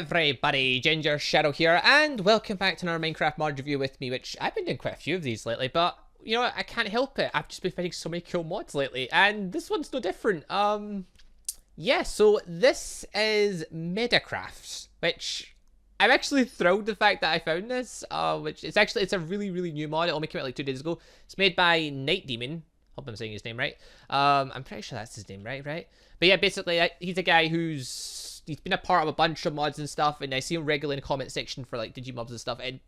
everybody, Gingershadow here, and welcome back to another Minecraft mod review with me, which I've been doing quite a few of these lately, but you know what, I can't help it. I've just been finding so many cool mods lately, and this one's no different. Yeah, so this is Medacraft, which I'm actually thrilled the fact that I found this, which it's a really new mod. It only came out like 2 days ago. It's made by Night Demon. Hope I'm saying his name right. I'm pretty sure that's his name, right? But yeah, basically, he's a guy he's been a part of a bunch of mods and stuff, and I see him regularly in the comment section for like Digimobs and stuff. And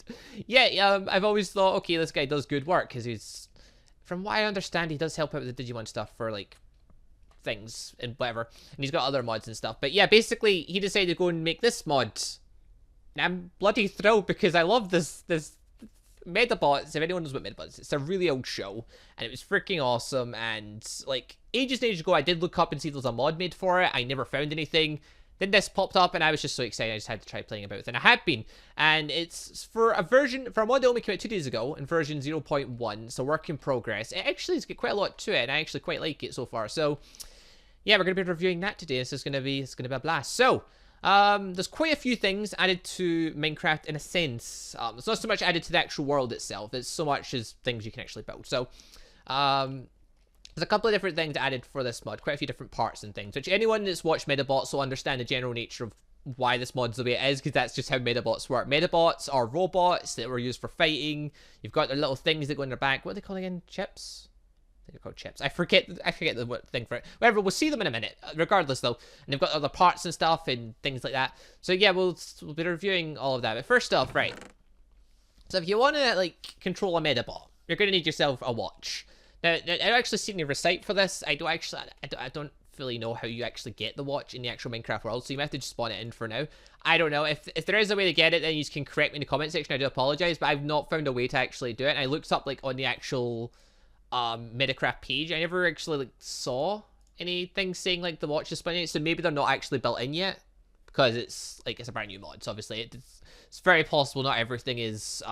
yeah, I've always thought, okay, this guy does good work because from what I understand, he does help out with the Digimon stuff for like things and whatever, and he's got other mods and stuff. But yeah, basically, he decided to go and make this mod. And I'm bloody thrilled because I love this Medabots. If anyone knows what Medabots, it's a really old show, and it was freaking awesome. And like ages ago, I did look up and see there was a mod made for it. I never found anything. Then this popped up, and I was just so excited. I just had to try playing about it, and I have been. And it's for a mod that only came out 2 days ago, in version 0.1, so work in progress. It actually has got quite a lot to it, and I actually quite like it so far. So yeah, we're gonna be reviewing that today. This is gonna be a blast. So there's quite a few things added to Minecraft in a sense. It's not so much added to the actual world itself. It's so much as things you can actually build. So there's a couple of different things added for this mod, quite a few different parts and things, which anyone that's watched Medabots will understand the general nature of why this mod's the way it is, because that's just how Medabots work. Medabots are robots that were used for fighting. You've got their little things that go in their back. What are they called again? Chips? I think they're called chips. I forget the thing for it. Whatever, we'll see them in a minute. Regardless, though, and they've got other parts and stuff and things like that. So yeah, we'll be reviewing all of that. But first off, right. So if you want to like control a Medabot, you're going to need yourself a watch. Now, I've actually seen a recite for this. I don't fully know how you actually get the watch in the actual Minecraft world, so you might have to just spawn it in for now. I don't know. If there is a way to get it, then you can correct me in the comment section. I do apologize, but I've not found a way to actually do it. And I looked up like on the actual Medacraft page. I never actually like saw anything saying like the watch is spinning, so maybe they're not actually built in yet because it's a brand new mod. So obviously it's very possible not everything is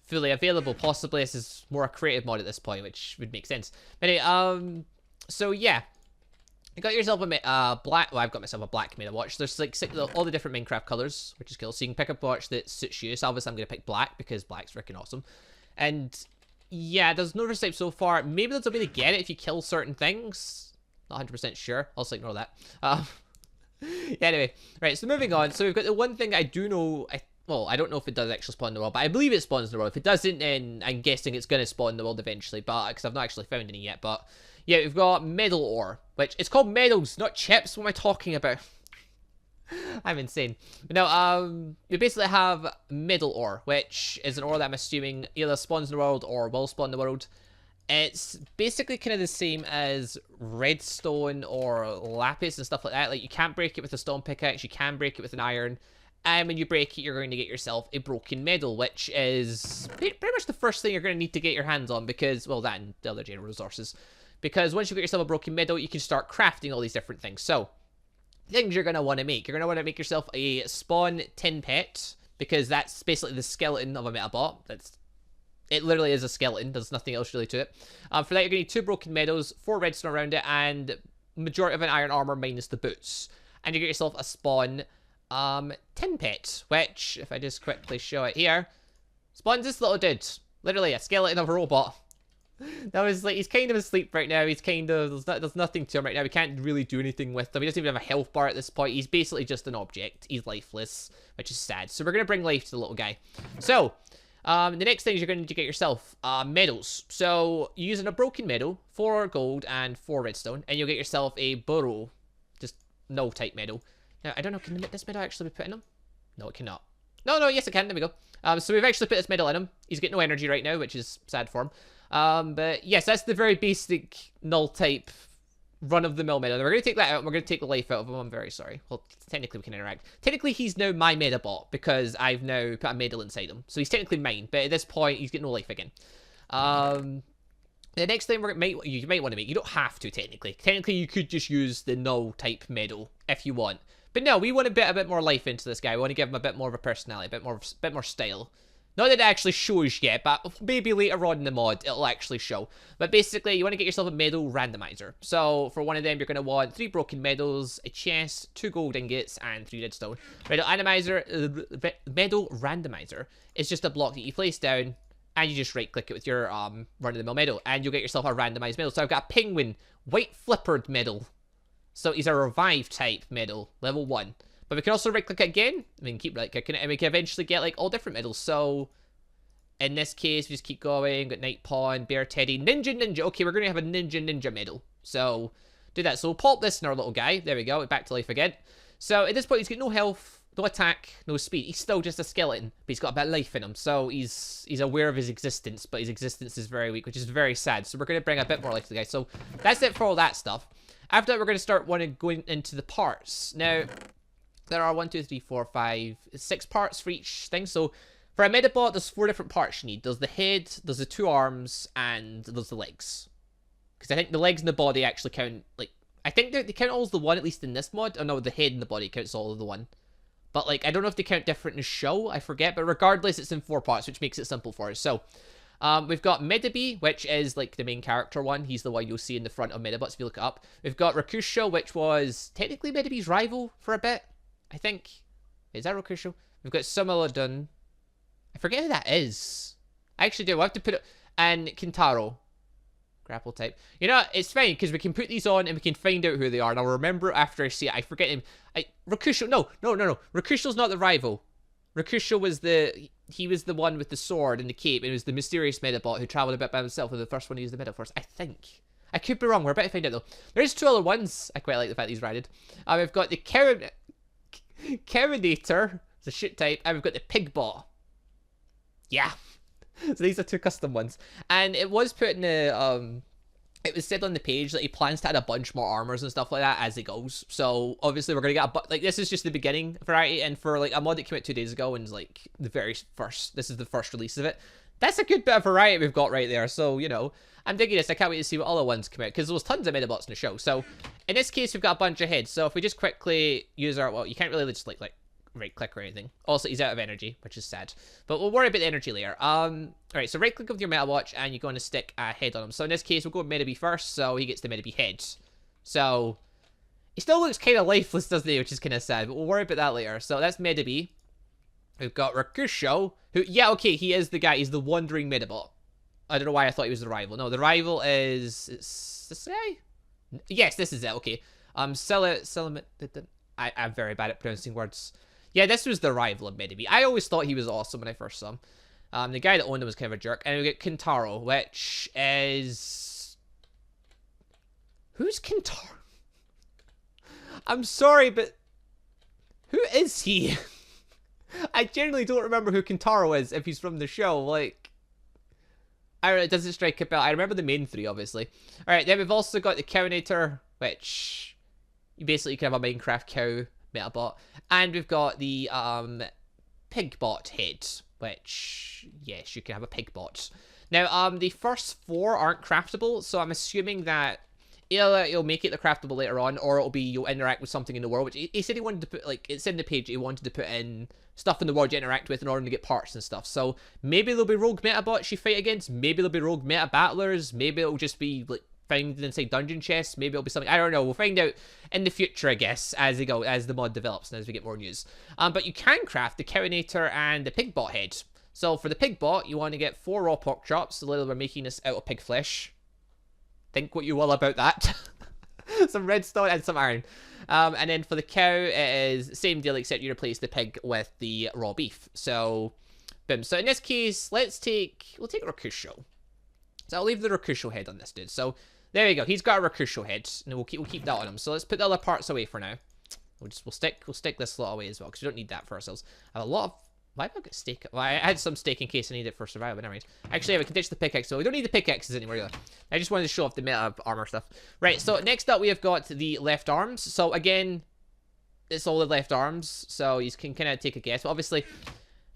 fully available. Possibly this is more a creative mod at this point, which would make sense. But anyway, so yeah, you got yourself a black. Well, I've got myself a black Meda watch. There's like all the different Minecraft colors, which is cool. So you can pick up a watch that suits you. So obviously I'm gonna pick black because black's freaking awesome. And yeah, there's no receipt so far. Maybe there's a way to get it if you kill certain things. Not 100% sure. I'll just ignore that. Yeah, anyway, right. So moving on. So we've got the one thing I do know. Well, I don't know if it does actually spawn in the world, but I believe it spawns in the world. If it doesn't, then I'm guessing it's going to spawn in the world eventually, but because I've not actually found any yet. But yeah, we've got metal ore, which it's called medals, not chips. What am I talking about? I'm insane. But no, we basically have metal ore, which is an ore that I'm assuming either spawns in the world or will spawn in the world. It's basically kind of the same as redstone or lapis and stuff like that. Like, you can't break it with a stone pickaxe, you can break it with an iron. And when you break it, you're going to get yourself a broken medal, which is pretty much the first thing you're going to need to get your hands on because, well, that and the other general resources. Because once you get yourself a broken medal, you can start crafting all these different things. So, things you're going to want to make. You're going to want to make yourself a spawn tin pet, because that's basically the skeleton of a Metabot. It literally is a skeleton. There's nothing else really to it. For that, you're going to need 2 broken medals, 4 redstone around it, and majority of an iron armor minus the boots. And you get yourself a spawn tin pet, which, if I just quickly show it here, spawns this little dude. Literally, a skeleton of a robot. That was like, he's kind of asleep right now. He's kind of, there's nothing to him right now. We can't really do anything with him. He doesn't even have a health bar at this point. He's basically just an object. He's lifeless, which is sad. So we're going to bring life to the little guy. So, the next thing is you're going to need to get yourself medals. So, using a broken medal, 4 gold and 4 redstone, and you'll get yourself a burrow, just null type medal. Now, I don't know, can this medal actually be put in him? No, it cannot. No, yes, it can. There we go. So we've actually put this medal in him. He's getting no energy right now, which is sad for him. But yes, that's the very basic null type run-of-the-mill medal. We're going to take that out, and we're going to take the life out of him. I'm very sorry. Well, technically we can interact. Technically, he's now my Medabot, because I've now put a medal inside him. So he's technically mine, but at this point, he's getting no life again. The next thing you might want to make, you don't have to, technically. Technically, you could just use the null type medal if you want. But no, we want to put a bit more life into this guy. We want to give him a bit more of a personality, a bit more style. Not that it actually shows yet, but maybe later on in the mod, it'll actually show. But basically, you want to get yourself a medal randomizer. So, for one of them, you're going to want 3 broken medals, a chest, 2 gold ingots, and 3 redstone. Medal randomizer is just a block that you place down, and you just right-click it with your run-of-the-mill medal, and you'll get yourself a randomized medal. So I've got a penguin, white flippered medal. So he's a revive type medal, level 1. But we can also right-click it again. We can keep right-clicking it, and we can eventually get, like, all different medals. So, in this case, we just keep going. Got Night Pawn, Bear Teddy, Ninja. Okay, we're going to have a Ninja medal. So, do that. So, we'll pop this in our little guy. There we go. Back to life again. So, at this point, he's got no health, no attack, no speed. He's still just a skeleton, but he's got a bit of life in him. So, he's aware of his existence, but his existence is very weak, which is very sad. So, we're going to bring a bit more life to the guy. So, that's it for all that stuff. After that, we're going to start going into the parts. Now, there are 1, 2, 3, 4, 5, 6 parts for each thing. So for a Medabot, there's 4 different parts you need. There's the head, there's the 2 arms, and there's the legs. Because I think the legs and the body actually count, like, I think they count all as the one, at least in this mod. Oh no, the head and the body counts all as the one. But, like, I don't know if they count different in the show, I forget. But regardless, it's in 4 parts, which makes it simple for us. So, we've got Medabi, which is, like, the main character one. He's the one you'll see in the front of Medabots if you look it up. We've got Rakusho, which was technically Medabi's rival for a bit. I think. Is that Rakusho? We've got Sumalodon. I forget who that is. I actually do. We'll have to put it. And Kintaro. Grapple type. You know, it's fine because we can put these on and we can find out who they are. And I'll remember after I see it. I forget him. Rakusho. No. Rakusho's not the rival. Rakusho was he was the one with the sword and the cape. And it was the mysterious Medabot who travelled a bit by himself and the first one to use the Medaforce. I think. I could be wrong. We're about to find out though. There's 2 other ones. I quite like the fact that he's radded. We've got the Carinator, it's a shit type, and we've got the Pigbot. Yeah. So these are 2 custom ones. And it was put in the, it was said on the page that he plans to add a bunch more armors and stuff like that as he goes. So, obviously, we're going to get like, this is just the beginning variety, and for, like, a mod that came out 2 days ago, and, like, this is the first release of it. That's a good bit of variety we've got right there, so, you know, I'm digging this. I can't wait to see what other ones come out, because there was tons of Medabots in the show. So, in this case, we've got a bunch of heads. So, if we just quickly use our, well, you can't really just, like right-click or anything. Also, he's out of energy, which is sad. But we'll worry about the energy later. Alright, so right-click with your Metawatch, and you're going to stick a head on him. So, in this case, we'll go with Medabi first, so he gets the Medabi head. So, he still looks kind of lifeless, doesn't he, which is kind of sad, but we'll worry about that later. So, that's Medabi. We've got Rakusho, who, yeah, okay, he is the guy. He's the wandering Medabot. I don't know why I thought he was the rival. No, the rival is this guy? Yes, this is it. Okay. I'm very bad at pronouncing words. Yeah, this was the rival of Medabi. I always thought he was awesome when I first saw him. The guy that owned him was kind of a jerk. And we get Kintaro, which is... Who's Kintaro? I'm sorry, but... Who is he? I generally don't remember who Kintaro is if he's from the show. Like... I don't know, it doesn't strike a bell. I remember the main 3, obviously. Alright, then we've also got the Cowinator, which... You basically can have a Minecraft cow Metabot. And we've got the Pigbot head, which, yes, you can have a Pigbot. Now, the first 4 aren't craftable, so I'm assuming that either it'll make it the craftable later on, or it'll be you'll interact with something in the world, which he said he wanted to put, like, it said in the page he wanted to put in stuff in the world you interact with in order to get parts and stuff. So maybe there'll be rogue Metabots you fight against, maybe there'll be rogue Meta Battlers, maybe it'll just be, like, found inside dungeon chests, maybe it'll be something, I don't know, we'll find out in the future, I guess, as the mod develops and as we get more news. But you can craft the Cowinator and the Pigbot head. So for the Pigbot, you want to get 4 raw pork chops, a little we're making this out of pig flesh. Think what you will about that. Some redstone and some iron. And then for the cow, it is same deal, except you replace the pig with the raw beef. So, boom. So in this case, we'll take Rakusho. So I'll leave the Rakusho head on this dude. So there you go. He's got a Rakusho head, and we'll keep that on him. So let's put the other parts away for now. We'll stick this lot away as well, because we don't need that for ourselves. I have a lot of... Why have I got steak? Well, I had some steak in case I need it for survival, but never mind. Actually, yeah, we can ditch the pickaxe, so we don't need the pickaxes anymore either. I just wanted to show off the meta armor stuff. Right, so next up we have got the left arms. So again, it's all the left arms, so you can kind of take a guess. But obviously,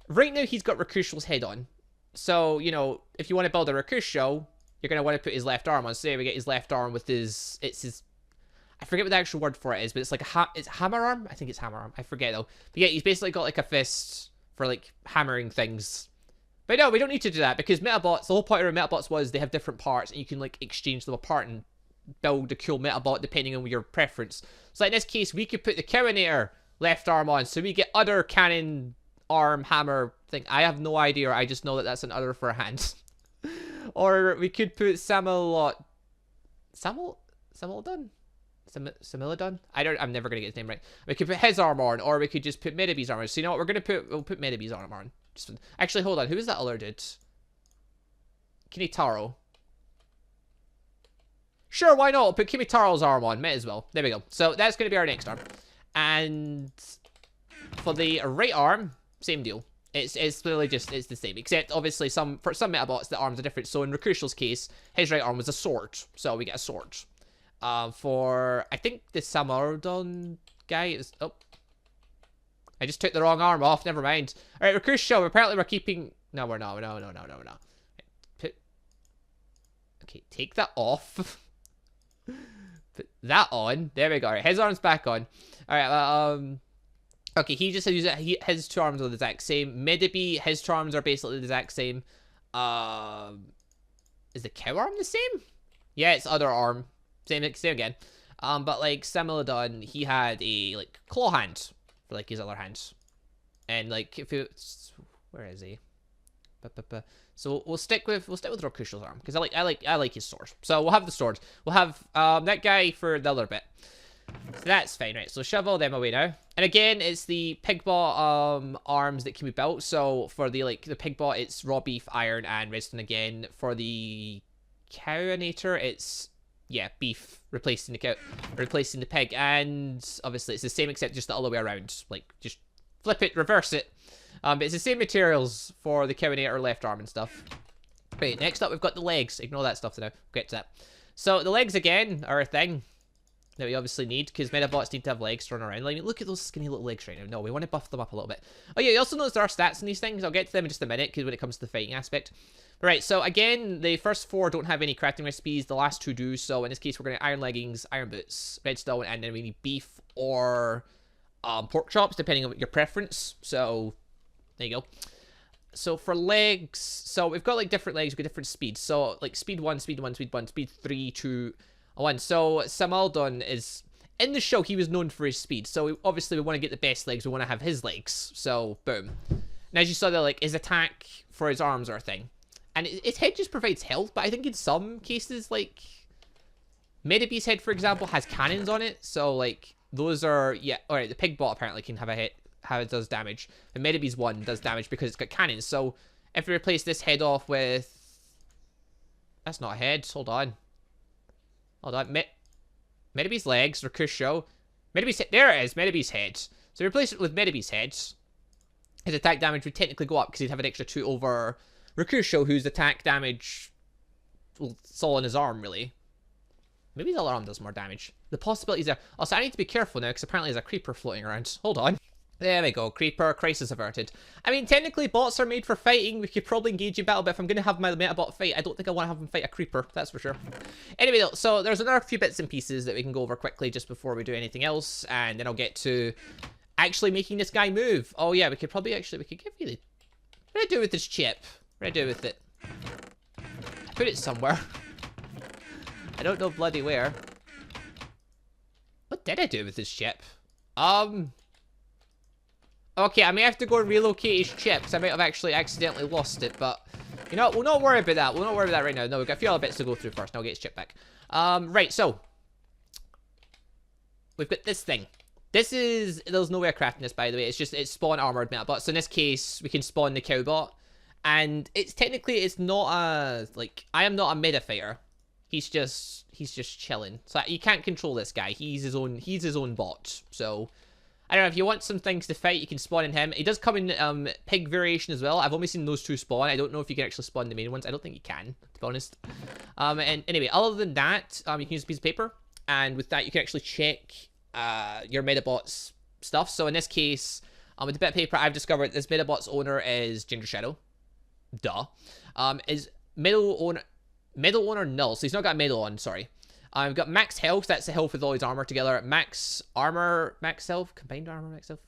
right now he's got Rakusho's head on. So, you know, if you want to build a Rakusho, you're going to want to put his left arm on. So there we get his left arm with his... I forget what the actual word for it is, but it's like it's hammer arm? I think it's hammer arm. I forget though. But yeah, he's basically got like a fist for like hammering things. But no, we don't need to do that because Metabots, the whole point of Metabots was they have different parts and you can like exchange them apart and build a cool Metabot depending on your preference. So in this case, we could put the Cowinator left arm on, so we get other cannon arm hammer thing. I have no idea. I just know that that's an other for a hand. Or we could put Samilodon? Samilodon? I'm never gonna get his name right. We could put his arm on, or we could just put Medabee's arm on. So you know what we're gonna put? We'll put Medabee's arm on. Actually, hold on. Who is that other dude? Kinitaro. Sure, why not? I'll put Kimitaro's arm on. Might as well. There we go. So that's gonna be our next arm. And for the right arm, same deal. It's literally just, it's the same. Except, obviously, for some Metabots, the arms are different. So, in Rakusho's case, his right arm was a sword. So, we get a sword. For, I think the Samardon guy is... Oh. I just took the wrong arm off. Never mind. Alright, Rakusho, apparently we're keeping... No, we're not. No, we're not. Okay, take that off. Put that on. There we go. Alright, his arm's back on. Alright, okay, he just uses it. His two arms are the exact same. Medabee, his two arms are basically the exact same. Is the cow arm the same? Yeah, it's other arm. Same again. But like Samilodon, he had a like claw hand for like his other hands. And like if it's where is he? So we'll stick with Rakusho's arm because I like his sword. So we'll have the sword. We'll have that guy for the other bit. So that's fine, right? So shove all them away now. And again, it's the Pigbot arms that can be built. So for the Pigbot, it's raw beef, iron, and redstone again. For the Cowinator, it's beef replacing the pig, and obviously it's the same except just the other way around. Like just flip it, reverse it. But it's the same materials for the Cowinator left arm and stuff. Right, next up we've got the legs. Ignore that stuff for now. We'll get to that. So the legs again are a thing that we obviously need, because Medabots need to have legs to run around. Like, look at those skinny little legs right now. No, we want to buff them up a little bit. Oh yeah, you also notice there are stats in these things. I'll get to them in just a minute, because when it comes to the fighting aspect. Right, so again, the first four don't have any crafting recipes. The last two do. So in this case, we're going to iron leggings, iron boots, redstone, and then we need beef or pork chops, depending on your preference. So there you go. So for legs, so we've got like different legs, we've got different speeds. So like speed 1, speed 1, speed 1, speed 3, 2, 1. So Samaldon is, in the show, he was known for his speed. So obviously we want to get the best legs, we want to have his legs. So boom. And as you saw there, like his attack for his arms are a thing. And his head just provides health, but I think in some cases, like Medabee's head, for example, has cannons on it. So like those are, yeah, alright, the Pigbot apparently can have a hit. How it does damage. And Medabee's one does damage because it's got cannons. So if we replace this head off with... That's not a head. Hold on. Medabee's legs, Rakusho. Medabee's head. There it is. Medabee's head. So replace it with Medabee's head. His attack damage would technically go up because he'd have an extra 2 over Rakusho, whose attack damage... Well, it's all in his arm, really. Maybe the other arm does more damage. The possibilities there. Also, I need to be careful now because apparently there's a creeper floating around. Hold on. There we go, creeper, crisis averted. I mean, technically, bots are made for fighting. We could probably engage in battle, but if I'm going to have my Metabot fight, I don't think I want to have him fight a creeper, that's for sure. Anyway, though, so there's another few bits and pieces that we can go over quickly just before we do anything else, and then I'll get to actually making this guy move. Oh yeah, we could give you the... What did I do with this chip? What did I do with it? I put it somewhere. I don't know bloody where. What did I do with this chip? Okay, I may have to go and relocate his chip, because I might have actually accidentally lost it, but... You know, we'll not worry about that. We'll not worry about that right now. No, we've got a few other bits to go through first, and I'll get his chip back. Right, so... We've got this thing. This is... There's no way of crafting this, by the way. It's spawn armored Metabot. So in this case, we can spawn the Cowbot. And it's technically, it's not a... Like, I am not a meta fighter. He's just chilling. So you can't control this guy. He's his own bot. So... I don't know, if you want some things to fight, you can spawn in him. He does come in pig variation as well. I've only seen those two spawn. I don't know if you can actually spawn the main ones. I don't think you can, to be honest. And anyway, other than that, you can use a piece of paper. And with that, you can actually check your Medabot's stuff. So in this case, with the bit of paper, I've discovered this Medabot's owner is Gingershadow. Duh. Is middle owner null. So he's not got a medal on, sorry. We've got max health, that's the health with all his armor together. Max armor, max health, combined armor, max health.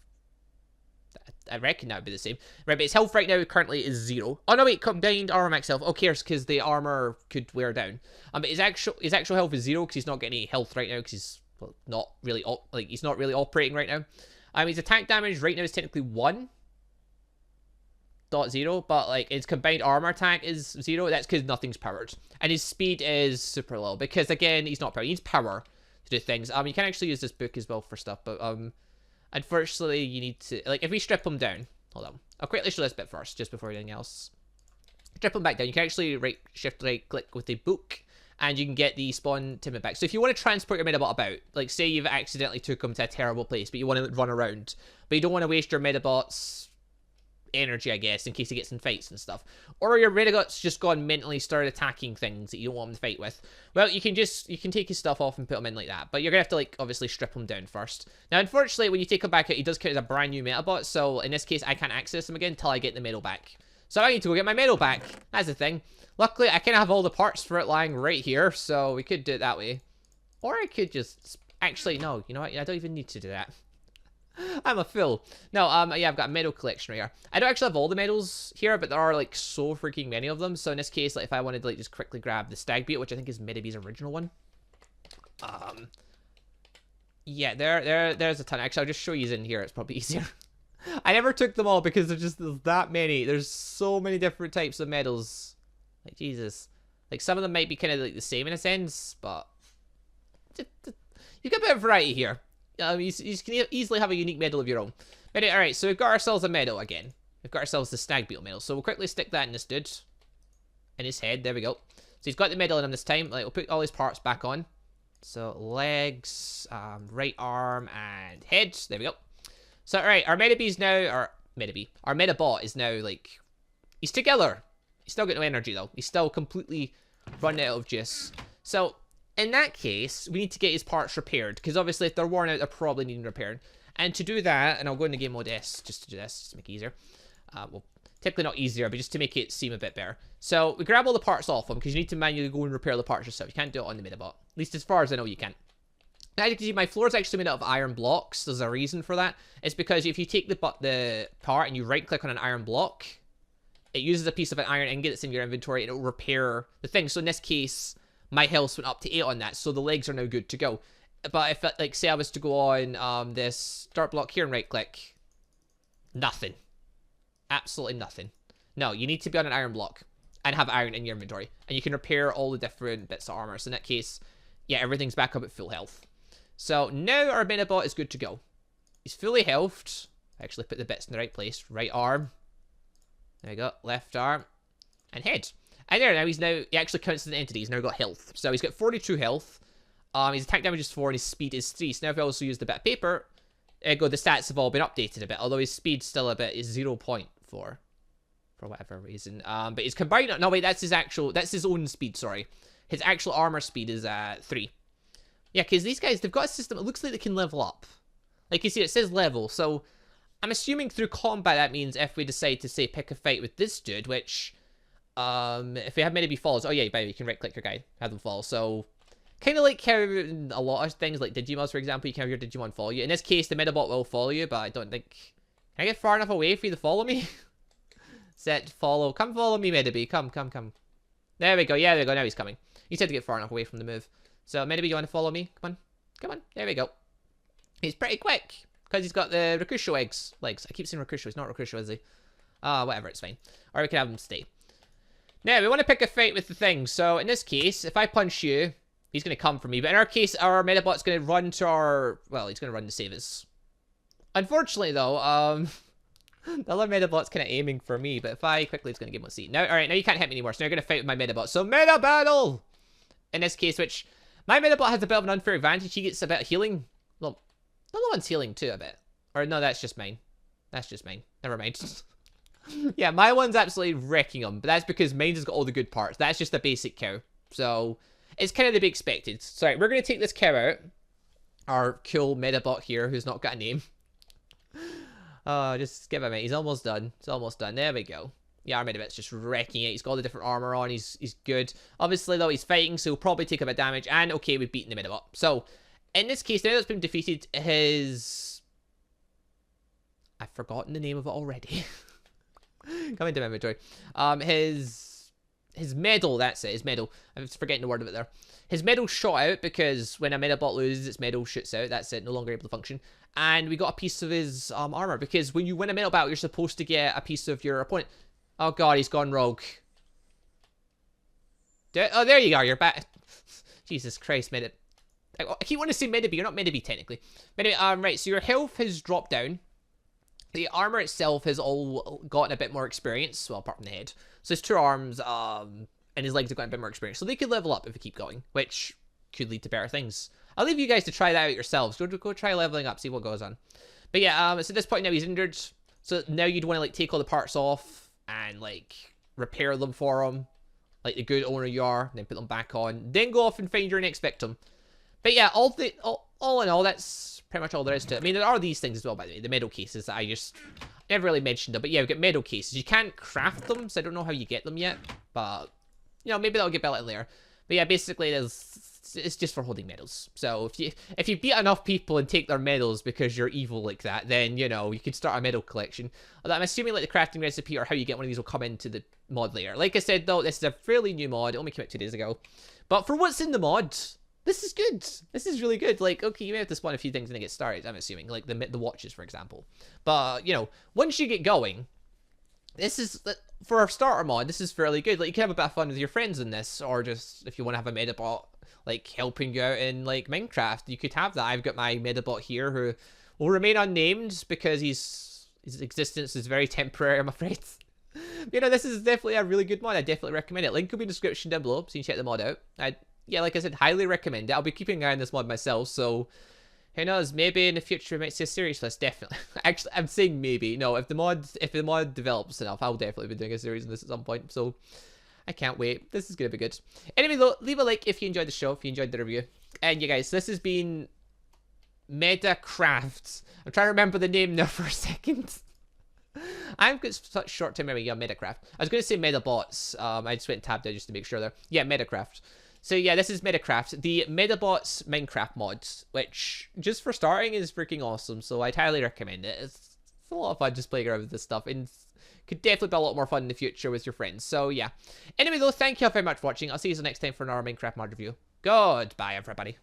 I reckon that would be the same. Right, but his health right now currently is 0. Oh, no, wait, combined armor max health. Okay, because the armor could wear down. But his actual health is 0 because he's not getting any health right now because he's not really he's not really operating right now. His attack damage right now is technically 1.0, but like his combined armor attack is 0. That's because nothing's powered, and his speed is super low because again he's not powered. He needs power to do things. You can actually use this book as well for stuff, but unfortunately, you need to, like, if we strip him down, hold on, I'll quickly show this bit first, just before anything else. Strip him back down, you can actually shift right click with the book, and you can get the spawn timid back. So if you want to transport your Medabot about, like, say you've accidentally took him to a terrible place, but you want to run around, but you don't want to waste your Medabot's energy, I guess, in case he gets in fights and stuff. Or your Medabot's just gone mentally started attacking things that you don't want him to fight with. Well, you can take his stuff off and put him in like that. But you're going to have to, like, obviously strip him down first. Now, unfortunately, when you take him back out, he does count as a brand new Medabot. So, in this case, I can't access him again until I get the medal back. So, I need to go get my medal back. That's the thing. Luckily, I kind of have all the parts for it lying right here. So, we could do it that way. Or I could just... Actually, no. You know what? I don't even need to do that. I'm a fool. No, yeah, I've got a medal collection right here. I don't actually have all the medals here, but there are, like, so freaking many of them. So in this case, like, if I wanted to, like, just quickly grab the stag beetle, which I think is Medabee's original one. Yeah, there's a ton. Actually, I'll just show you in here. It's probably easier. I never took them all because there's that many. There's so many different types of medals. Like, Jesus. Like, some of them might be kind of, like, the same in a sense, but... You get a bit of variety here. You can easily have a unique medal of your own. But alright, so we've got ourselves a medal again. We've got ourselves the stag beetle medal. So we'll quickly stick that in this dude. In his head. There we go. So he's got the medal in him this time. Like, we'll put all his parts back on. So legs, right arm, and head. There we go. So alright, our Medabee's now, our Medabot is now, like, he's together. He's still got no energy though. He's still completely run out of juice. So in that case, we need to get his parts repaired, because obviously if they're worn out, they're probably needing repaired. And to do that, and I'll go into game mode S just to do this, just to make it easier. Well, technically not easier, but just to make it seem a bit better. So we grab all the parts off them, because you need to manually go and repair the parts yourself. You can't do it on the Medabot. At least as far as I know, you can't. Now you can see my floor is actually made out of iron blocks. There's a reason for that. It's because if you take the part and you right click on an iron block, it uses a piece of an iron ingot that's in your inventory and it will repair the thing. So in this case, my health went up to 8 on that, so the legs are now good to go. But if, like, say I was to go on this start block here and right click, nothing. Absolutely nothing. No, you need to be on an iron block and have iron in your inventory. And you can repair all the different bits of armor. So in that case, yeah, everything's back up at full health. So now our Medabot is good to go. He's fully healthed. Actually put the bits in the right place. Right arm. There we go. Left arm. And head. And there now, he actually counts as an entity. He's now got health. So he's got 42 health. His attack damage is 4 and his speed is 3. So now if I also use the bit of paper, the stats have all been updated a bit. Although his speed's still a bit, is 0.4. For whatever reason. But his combined, no wait, that's his own speed, sorry. His actual armor speed is 3. Yeah, because these guys, they've got a system, it looks like they can level up. Like you see, it says level. So I'm assuming through combat that means if we decide to, say, pick a fight with this dude, which... if we have Medabee falls, oh yeah, you can right click your guy, have them fall. So kind of like how in a lot of things like Digimons, for example, you can have your Digimon follow you. In this case, the Medabot will follow you, but I don't think, can I get far enough away for you to follow me? Set follow, come follow me, Medabee, come. There we go, yeah, there we go, now he's coming. He said to get far enough away from the move. So Medabee, you want to follow me? Come on, there we go. He's pretty quick because he's got the Rakusho legs. I keep saying Rakusho, he's not Rakusho, is he? Whatever, it's fine. Or we can have him stay. Now, we want to pick a fight with the thing. So, in this case, if I punch you, he's going to come for me. But in our case, our Medabot's going to run to our... Well, he's going to run to save us. Unfortunately, though, the other Medabot's kind of aiming for me. But if I quickly, it's going to give him a seat. Now, alright, now you can't hit me anymore. So now you're going to fight with my Medabot. So, Meta Battle! In this case, which... My Medabot has a bit of an unfair advantage. He gets a bit of healing. Well, the other one's healing too, a bit. Or, no, that's just mine. That's just mine. Never mind. Yeah, my one's absolutely wrecking them, but that's because mine's has got all the good parts. That's just a basic cow. So, it's kind of to be expected. So, right, we're going to take this cow out. Our cool Medabot here, who's not got a name. Just give him a minute. He's almost done. It's almost done. There we go. Yeah, our Medabot's just wrecking it. He's got all the different armor on. He's good. Obviously, though, he's fighting, so he'll probably take a bit of damage. And, okay, we've beaten the Medabot. So, in this case, now that's been defeated, his... I've forgotten the name of it already. Come into my inventory. His medal, that's it, his medal. I was forgetting the word of it there. His medal shot out because when a Medabot loses, its medal shoots out. That's it, no longer able to function. And we got a piece of his armor because when you win a medal battle, you're supposed to get a piece of your opponent. Oh god, he's gone rogue. Oh, there you are, you're back. Jesus Christ, I keep wanting to say Medabee, you're not Medabee technically. But anyway, right, so your health has dropped down. The armor itself has all gotten a bit more experience, well, apart from the head. So his 2 arms, and his legs have gotten a bit more experience. So they could level up if we keep going, which could lead to better things. I'll leave you guys to try that out yourselves. Go try leveling up, see what goes on. But yeah, so at this point now he's injured. So now you'd want to, like, take all the parts off and, like, repair them for him. Like the good owner you are, and then put them back on. Then go off and find your next victim. But yeah, all in all, that's pretty much all there is to it. I mean, there are these things as well, by the way. The medal cases that I just never really mentioned them. But yeah, we've got medal cases. You can't craft them, so I don't know how you get them yet. But, you know, maybe that'll get better later. But yeah, basically, it's just for holding medals. So if you beat enough people and take their medals because you're evil like that, then, you know, you can start a medal collection. Although I'm assuming, like, the crafting recipe or how you get one of these will come into the mod later. Like I said, though, this is a fairly new mod. It only came out 2 days ago. But for what's in the mod, this is good. This is really good. Like, okay, you may have to spawn a few things when it gets started, I'm assuming. Like the watches, for example. But, you know, once you get going, this is, for a starter mod, this is fairly good. Like, you can have a bit of fun with your friends in this, or just, if you want to have a Medabot, like, helping you out in, like, Minecraft, you could have that. I've got my Medabot here, who will remain unnamed, because his existence is very temporary, I'm afraid. You know, this is definitely a really good mod. I definitely recommend it. Link will be in the description down below, so you can check the mod out. Yeah, like I said, highly recommend it. I'll be keeping an eye on this mod myself, so who knows, maybe in the future we might see a series for this, definitely. Actually, I'm saying maybe. No, if the mod develops enough, I'll definitely be doing a series on this at some point, so I can't wait. This is going to be good. Anyway, though, leave a like if you enjoyed the show, if you enjoyed the review. And yeah, guys, this has been Medacraft. I'm trying to remember the name now for a second. I've got such short-term memory. Yeah, Medacraft. I was going to say Medabots. I just went and tabbed out just to make sure there. Yeah, Medacraft. So yeah, this is Medacraft, the Medabots Minecraft mods, which, just for starting, is freaking awesome. So I'd highly recommend it. It's a lot of fun just playing around with this stuff, and could definitely be a lot more fun in the future with your friends. So yeah. Anyway, though, thank you all very much for watching. I'll see you next time for another Minecraft mod review. Goodbye, everybody.